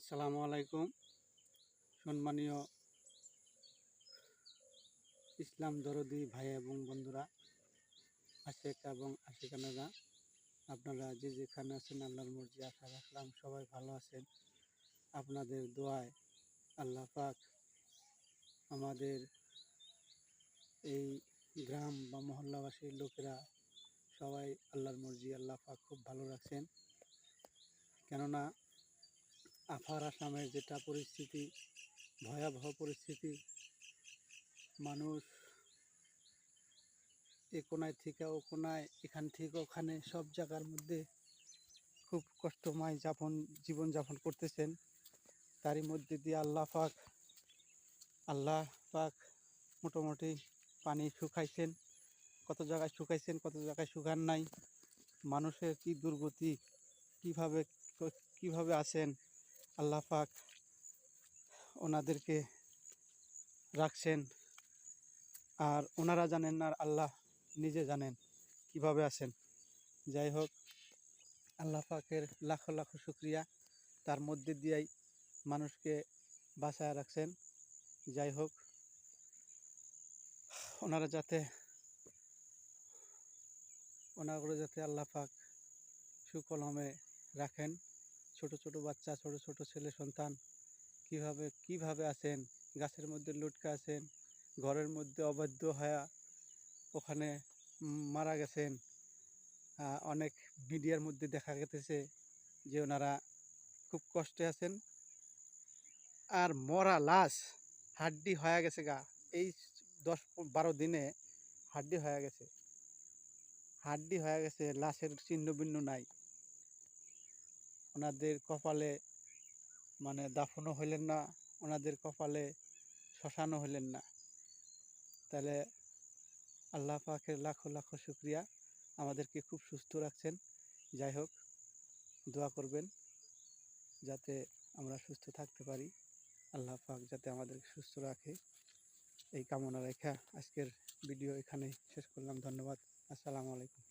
আসসালামু আলাইকুম। সম্মানীয় ইসলাম দরদি ভাই এবং বন্ধুরা, আশেক এবং আশিকানারা, আপনারা যে যেখানে আছেন আল্লাহর মর্জি আশা রাখলাম সবাই ভালো আছেন। আপনাদের দোয়ায় আল্লাহ পাক আমাদের এই গ্রাম বা মহল্লাবাসীর লোকেরা সবাই আল্লাহর মর্জি আল্লাহ পাক খুব ভালো রাখছেন। কেননা আফার আসামের যেটা পরিস্থিতি, ভয়াবহ পরিস্থিতি, মানুষ এ কোনায় থেকে ও কোনায়, এখান থেকে ওখানে সব জায়গার মধ্যে খুব কষ্টময় জীবনযাপন করতেছেন। তারই মধ্যে দিয়ে আল্লাহ পাক মোটামুটি পানি শুকাইছেন, কত জায়গায় শুকাইছেন, কত জায়গায় শুকান নাই। মানুষের কি দুর্গতি, কিভাবে আছেন আল্লাহ পাক ওনাদেরকে রাখছেন, আর ওনারা জানেন না, আর আল্লাহ নিজে জানেন কিভাবে আছেন। যাই হোক, আল্লাহ পাকের লাখো লাখো শুক্রিয়া, তার মধ্যে দিয়েই মানুষকে বাঁচায় রাখছেন। যাই হোক, ওনারা যাতে আল্লাহ পাক সুকলমে রাখেন। ছোট ছোট বাচ্চা, ছোট ছোট ছেলে সন্তান কিভাবে আছেন, গাছের মধ্যে লটকে আছেন, ঘরের মধ্যে অবাধ্য হয়ে ওখানে মারা গেছেন। অনেক মিডিয়ার মধ্যে দেখা গেছে যে ওনারা খুব কষ্টে আছেন, আর মরা লাশ হাড্ডি হয়ে গেছে গা। এই 10-12 দিনে হাড্ডি হয়ে গেছে, লাশের চিহ্ন বিন্ন নাই। ওনাদের কপালে মানে দাফনও হইলেন না, ওনাদের কপালে শ্মশানও হইলেন না। তাহলে আল্লাহ পাকের লাখো লাখো শুক্রিয়া, আমাদেরকে খুব সুস্থ রাখছেন। যাই হোক, দোয়া করবেন যাতে আমরা সুস্থ থাকতে পারি, আল্লাহ পাক যাতে আমাদেরকে সুস্থ রাখে, এই কামনা রেখে আজকের ভিডিও এখানে শেষ করলাম। ধন্যবাদ। আসসালামু আলাইকুম।